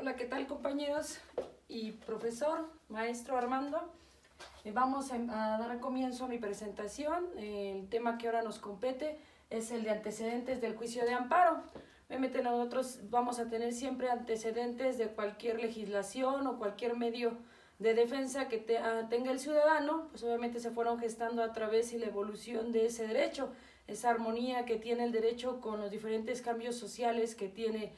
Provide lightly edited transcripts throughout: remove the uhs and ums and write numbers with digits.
Hola, ¿qué tal compañeros y profesor, maestro Armando? Vamos a dar comienzo a mi presentación. El tema que ahora nos compete es el de antecedentes del juicio de amparo. Obviamente nosotros vamos a tener siempre antecedentes de cualquier legislación o cualquier medio de defensa que tenga el ciudadano, pues obviamente se fueron gestando a través de la evolución de ese derecho, esa armonía que tiene el derecho con los diferentes cambios sociales que tiene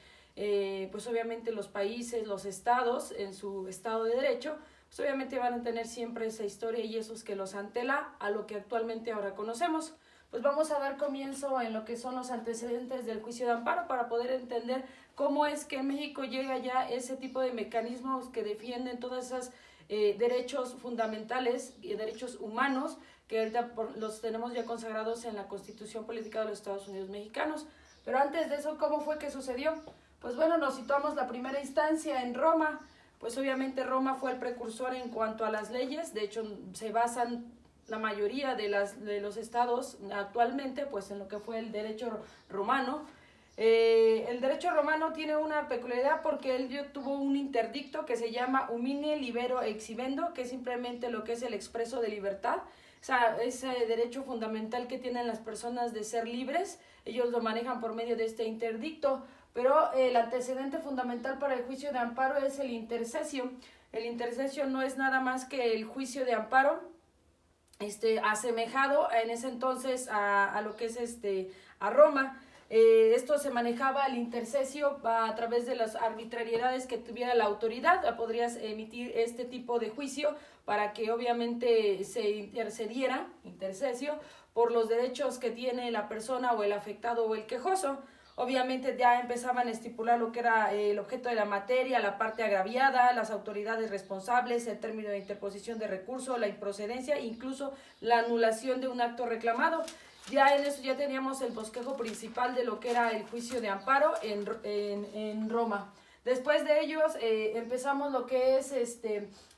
pues obviamente los países, los estados en su estado de derecho, pues obviamente van a tener siempre esa historia y esos que los antela a lo que actualmente ahora conocemos. Pues vamos a dar comienzo en lo que son los antecedentes del juicio de amparo para poder entender cómo es que en México llega ya ese tipo de mecanismos que defienden todas esas derechos fundamentales y derechos humanos que ahorita los tenemos ya consagrados en la Constitución Política de los Estados Unidos Mexicanos. Pero antes de eso, ¿cómo fue que sucedió? Pues bueno, nos situamos la primera instancia en Roma. Pues obviamente Roma fue el precursor en cuanto a las leyes. De hecho, se basan la mayoría de los estados actualmente pues en lo que fue el derecho romano. El derecho romano tiene una peculiaridad porque él tuvo un interdicto que se llama Humine Libero Exhibendo, que es simplemente lo que es el expreso de libertad. O sea, ese derecho fundamental que tienen las personas de ser libres, ellos lo manejan por medio de este interdicto, pero el antecedente fundamental para el juicio de amparo es el intercesio. El intercesio no es nada más que el juicio de amparo, asemejado en ese entonces a lo que es a Roma. Esto se manejaba el intercesio a través de las arbitrariedades que tuviera la autoridad. Podrías emitir este tipo de juicio para que obviamente se intercesio, por los derechos que tiene la persona o el afectado o el quejoso. Obviamente ya empezaban a estipular lo que era el objeto de la materia, la parte agraviada, las autoridades responsables, el término de interposición de recurso, la improcedencia, incluso la anulación de un acto reclamado. Ya en eso ya teníamos el bosquejo principal de lo que era el juicio de amparo en Roma. Después de ellos empezamos lo que es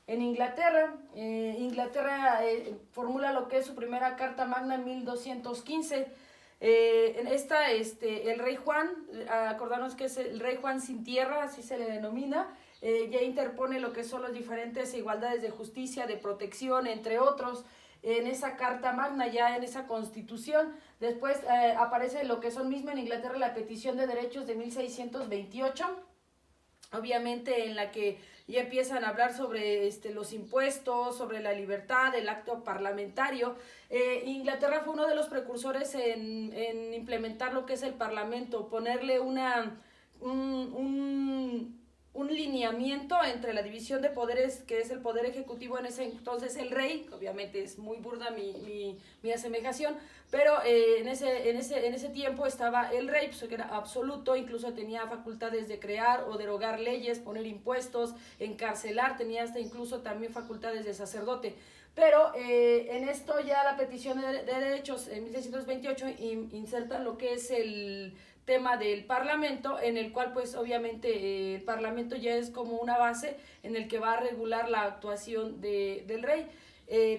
en Inglaterra. Inglaterra formula lo que es su primera Carta Magna en 1215. En esta, el rey Juan, acordarnos que es el rey Juan sin tierra, así se le denomina, ya interpone lo que son las diferentes igualdades de justicia, de protección, entre otros, en esa Carta Magna, ya en esa Constitución. Después aparece lo que son mismo en Inglaterra la Petición de Derechos de 1628, obviamente en la que ya empiezan a hablar sobre los impuestos, sobre la libertad, el acto parlamentario. Inglaterra fue uno de los precursores en implementar lo que es el parlamento, ponerle un lineamiento entre la división de poderes, que es el poder ejecutivo en ese entonces el rey. Obviamente es muy burda mi asemejación, pero en ese tiempo estaba el rey, pues, que era absoluto, incluso tenía facultades de crear o derogar leyes, poner impuestos, encarcelar, tenía hasta incluso también facultades de sacerdote. Pero en esto ya la petición de derechos en 1628 insertan lo que es el tema del parlamento, en el cual pues obviamente el parlamento ya es como una base en el que va a regular la actuación del rey.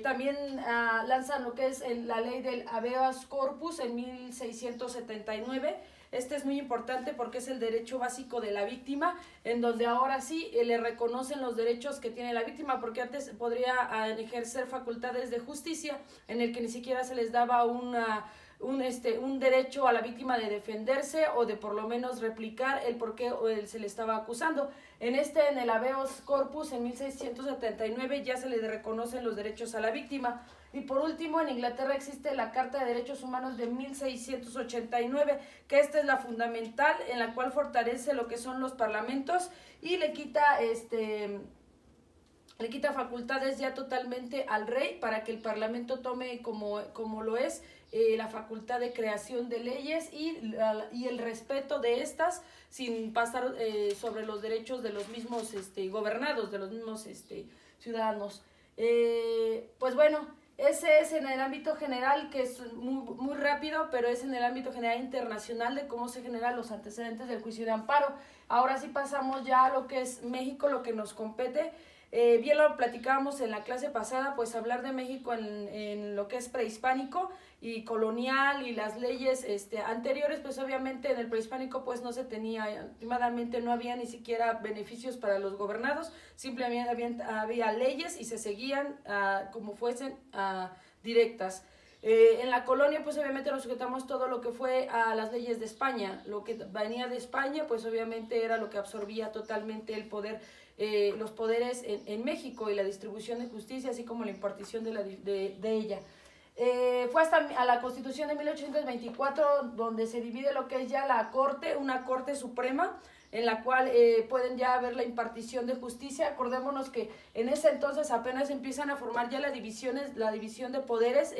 También lanzan lo que es la ley del habeas corpus en 1679. Este es muy importante porque es el derecho básico de la víctima, en donde ahora sí le reconocen los derechos que tiene la víctima, porque antes podría ejercer facultades de justicia en el que ni siquiera se les daba un derecho a la víctima de defenderse o de por lo menos replicar el por qué se le estaba acusando. En el habeas corpus en 1679 ya se le reconocen los derechos a la víctima. Y por último, en Inglaterra existe la Carta de Derechos Humanos de 1689, que esta es la fundamental, en la cual fortalece lo que son los parlamentos y le quita facultades ya totalmente al rey para que el parlamento tome como lo es la facultad de creación de leyes y el respeto de estas sin pasar sobre los derechos de los mismos gobernados, de los mismos ciudadanos. Pues bueno, ese es en el ámbito general, que es muy, muy rápido, pero es en el ámbito general internacional de cómo se generan los antecedentes del juicio de amparo. Ahora sí pasamos ya a lo que es México, lo que nos compete. Bien lo platicábamos en la clase pasada, pues hablar de México en lo que es prehispánico y colonial y las leyes anteriores, pues obviamente en el prehispánico pues no se tenía, últimamente no había ni siquiera beneficios para los gobernados, simplemente había leyes y se seguían como fuesen directas. En la colonia pues obviamente nos sujetamos todo lo que fue a las leyes de España, lo que venía de España pues obviamente era lo que absorbía totalmente el poder, los poderes en México y la distribución de justicia, así como la impartición de ella. Fue hasta a la Constitución de 1824 donde se divide lo que es ya la Corte, una Corte Suprema, en la cual pueden ya ver la impartición de justicia. Acordémonos que en ese entonces apenas empiezan a formar ya la división de poderes,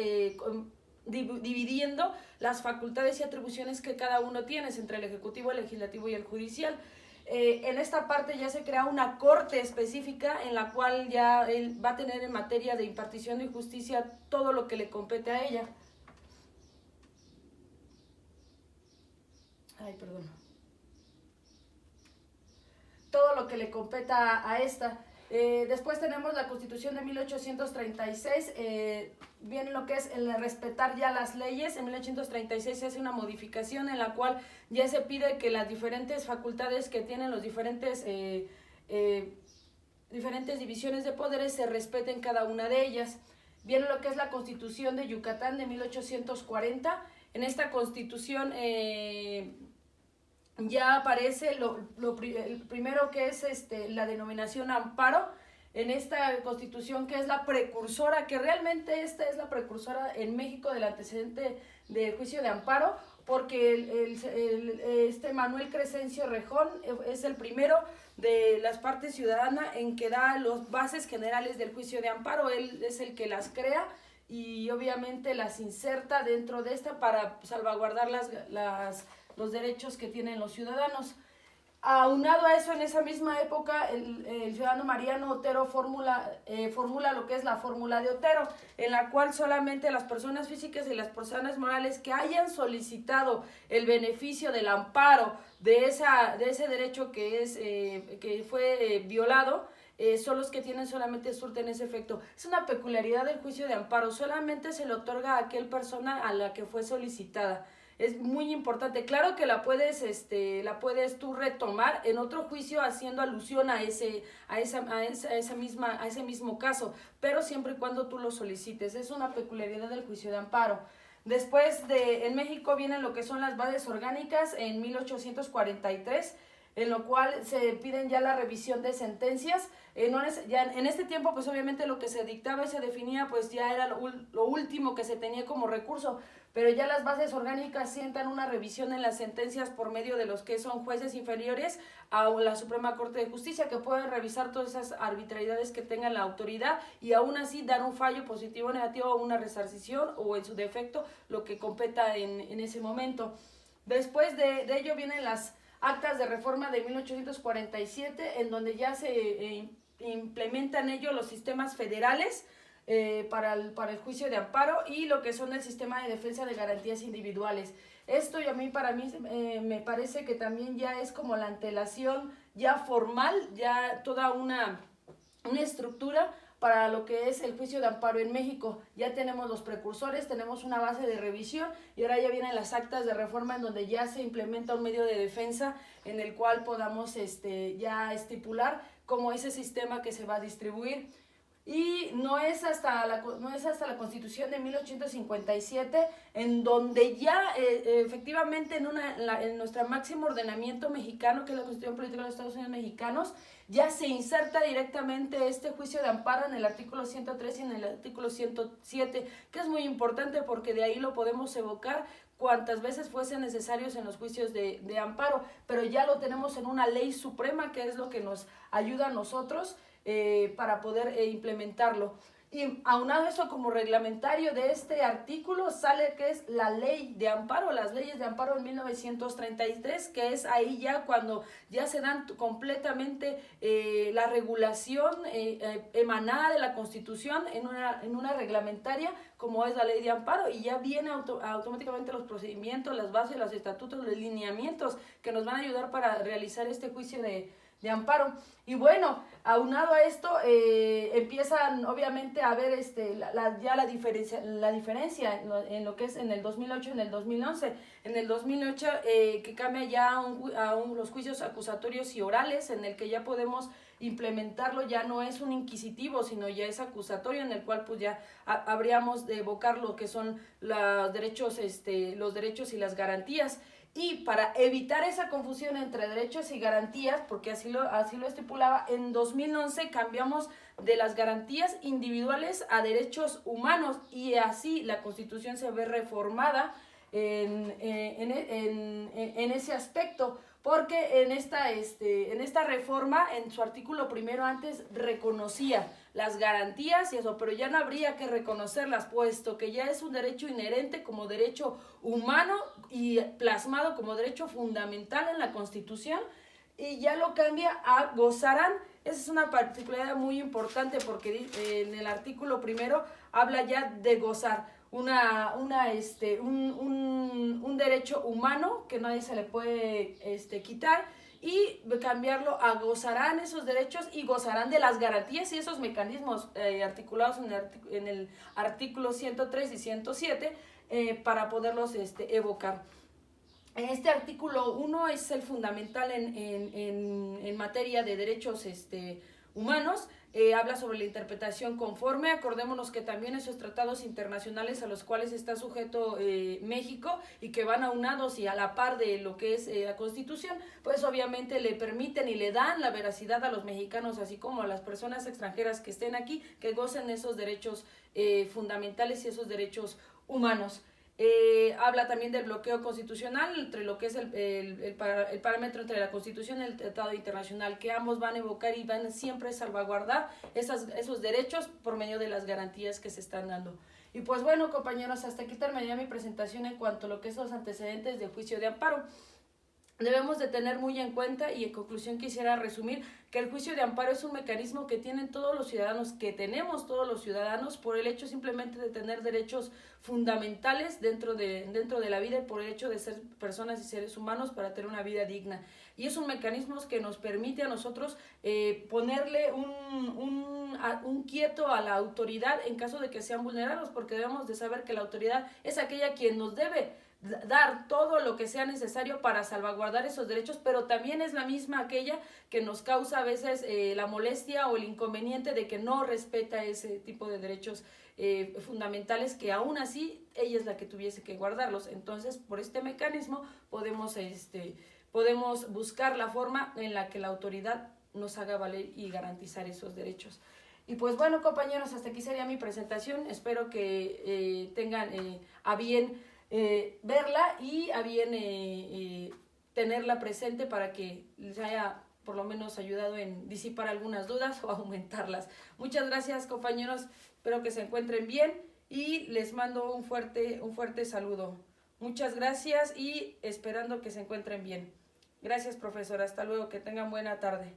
dividiendo las facultades y atribuciones que cada uno tiene entre el Ejecutivo, el Legislativo y el Judicial. En esta parte ya se crea una corte específica en la cual ya él va a tener en materia de impartición de justicia todo lo que le compete a ella. Todo lo que le competa a esta. Después tenemos la Constitución de 1836, viene lo que es el respetar ya las leyes. En 1836 se hace una modificación en la cual ya se pide que las diferentes facultades que tienen los diferentes divisiones de poderes se respeten cada una de ellas. Viene lo que es la Constitución de Yucatán de 1840. En esta Constitución ya aparece el primero que es la denominación amparo en esta Constitución, que es la precursora, que realmente esta es la precursora en México del antecedente del juicio de amparo, porque Manuel Crescencio Rejón es el primero de las partes ciudadanas en que da las bases generales del juicio de amparo. Él es el que las crea y obviamente las inserta dentro de esta para salvaguardar los derechos que tienen los ciudadanos. Aunado a eso, en esa misma época, el ciudadano Mariano Otero formula lo que es la fórmula de Otero, en la cual solamente las personas físicas y las personas morales que hayan solicitado el beneficio del amparo de ese derecho que fue violado, son los que tienen solamente surten ese efecto. Es una peculiaridad del juicio de amparo, solamente se le otorga a aquel persona a la que fue solicitada. Es muy importante. Claro que la puedes tú retomar en otro juicio haciendo alusión a ese mismo caso, pero siempre y cuando tú lo solicites. Es una peculiaridad del juicio de amparo. Después en México vienen lo que son las bases orgánicas en 1843, en lo cual se piden ya la revisión de sentencias. Ya en este tiempo, pues obviamente lo que se dictaba y se definía, pues ya era lo último que se tenía como recurso, pero ya las bases orgánicas sientan una revisión en las sentencias por medio de los que son jueces inferiores a la Suprema Corte de Justicia, que pueden revisar todas esas arbitrariedades que tenga la autoridad y aún así dar un fallo positivo o negativo o una resarcición o en su defecto lo que competa en ese momento. Después de ello vienen las actas de reforma de 1847, en donde ya se implementan ellos los sistemas federales para el juicio de amparo y lo que son el sistema de defensa de garantías individuales. Esto para mí me parece que también ya es como la antelación ya formal, ya toda una estructura para lo que es el juicio de amparo en México. Ya tenemos los precursores, tenemos una base de revisión y ahora ya vienen las actas de reforma en donde ya se implementa un medio de defensa en el cual podamos ya estipular cómo ese sistema que se va a distribuir. Y no es hasta la Constitución de 1857 en donde ya efectivamente en nuestro máximo ordenamiento mexicano, que es la Constitución Política de los Estados Unidos Mexicanos, ya se inserta directamente este juicio de amparo en el artículo 103 y en el artículo 107, que es muy importante porque de ahí lo podemos evocar cuantas veces fuesen necesarios en los juicios de amparo, pero ya lo tenemos en una ley suprema, que es lo que nos ayuda a nosotros para poder implementarlo. Y aunado eso como reglamentario de este artículo sale que es la ley de amparo, las leyes de amparo en 1933, que es ahí ya cuando ya se dan completamente la regulación emanada de la Constitución en una reglamentaria como es la ley de amparo, y ya vienen automáticamente los procedimientos, las bases, los estatutos, los lineamientos que nos van a ayudar para realizar este juicio de de amparo. Y bueno, aunado a esto, empiezan obviamente a ver ya la diferencia en lo que es en el 2008 y en el 2011. En el 2008 que cambia ya los juicios acusatorios y orales, en el que ya podemos implementarlo, ya no es un inquisitivo, sino ya es acusatorio, en el cual pues ya habríamos de evocar lo que son los derechos y las garantías. Y para evitar esa confusión entre derechos y garantías, porque así lo estipulaba, en 2011 cambiamos de las garantías individuales a derechos humanos, y así la Constitución se ve reformada en ese aspecto, porque en esta reforma, en su artículo primero, antes reconocía las garantías y eso, pero ya no habría que reconocerlas, puesto que ya es un derecho inherente como derecho humano y plasmado como derecho fundamental en la Constitución, y ya lo cambia a gozarán. Esa es una particularidad muy importante, porque en el artículo primero habla ya de gozar, un derecho humano que nadie se le puede quitar, y cambiarlo a gozarán esos derechos y gozarán de las garantías y esos mecanismos articulados en el artículo 103 y 107 para poderlos evocar. Este artículo 1 es el fundamental en materia de derechos humanos. Habla sobre la interpretación conforme. Acordémonos que también esos tratados internacionales a los cuales está sujeto México, y que van aunados y a la par de lo que es la Constitución, pues obviamente le permiten y le dan la veracidad a los mexicanos, así como a las personas extranjeras que estén aquí, que gocen esos derechos fundamentales y esos derechos humanos. Habla también del bloqueo constitucional entre lo que es el parámetro entre la Constitución y el Tratado Internacional, que ambos van a evocar y van siempre a salvaguardar esos derechos por medio de las garantías que se están dando. Y pues bueno, compañeros, hasta aquí terminaría mi presentación en cuanto a lo que son los antecedentes de juicio de amparo. Debemos de tener muy en cuenta, y en conclusión quisiera resumir, que el juicio de amparo es un mecanismo que tienen todos los ciudadanos, que tenemos todos los ciudadanos, por el hecho simplemente de tener derechos fundamentales dentro de la vida, y por el hecho de ser personas y seres humanos para tener una vida digna. Y es un mecanismo que nos permite a nosotros ponerle un quieto a la autoridad en caso de que sean vulnerados, porque debemos de saber que la autoridad es aquella quien nos debe dar todo lo que sea necesario para salvaguardar esos derechos, pero también es la misma aquella que nos causa a veces la molestia o el inconveniente de que no respeta ese tipo de derechos fundamentales, que aún así ella es la que tuviese que guardarlos. Entonces, por este mecanismo podemos buscar la forma en la que la autoridad nos haga valer y garantizar esos derechos. Y pues bueno, compañeros, hasta aquí sería mi presentación. Espero que tengan a bien verla y a bien tenerla presente, para que les haya por lo menos ayudado en disipar algunas dudas o aumentarlas. Muchas gracias, compañeros, espero que se encuentren bien y les mando un fuerte saludo. Muchas gracias y esperando que se encuentren bien. Gracias, profesora, hasta luego, que tengan buena tarde.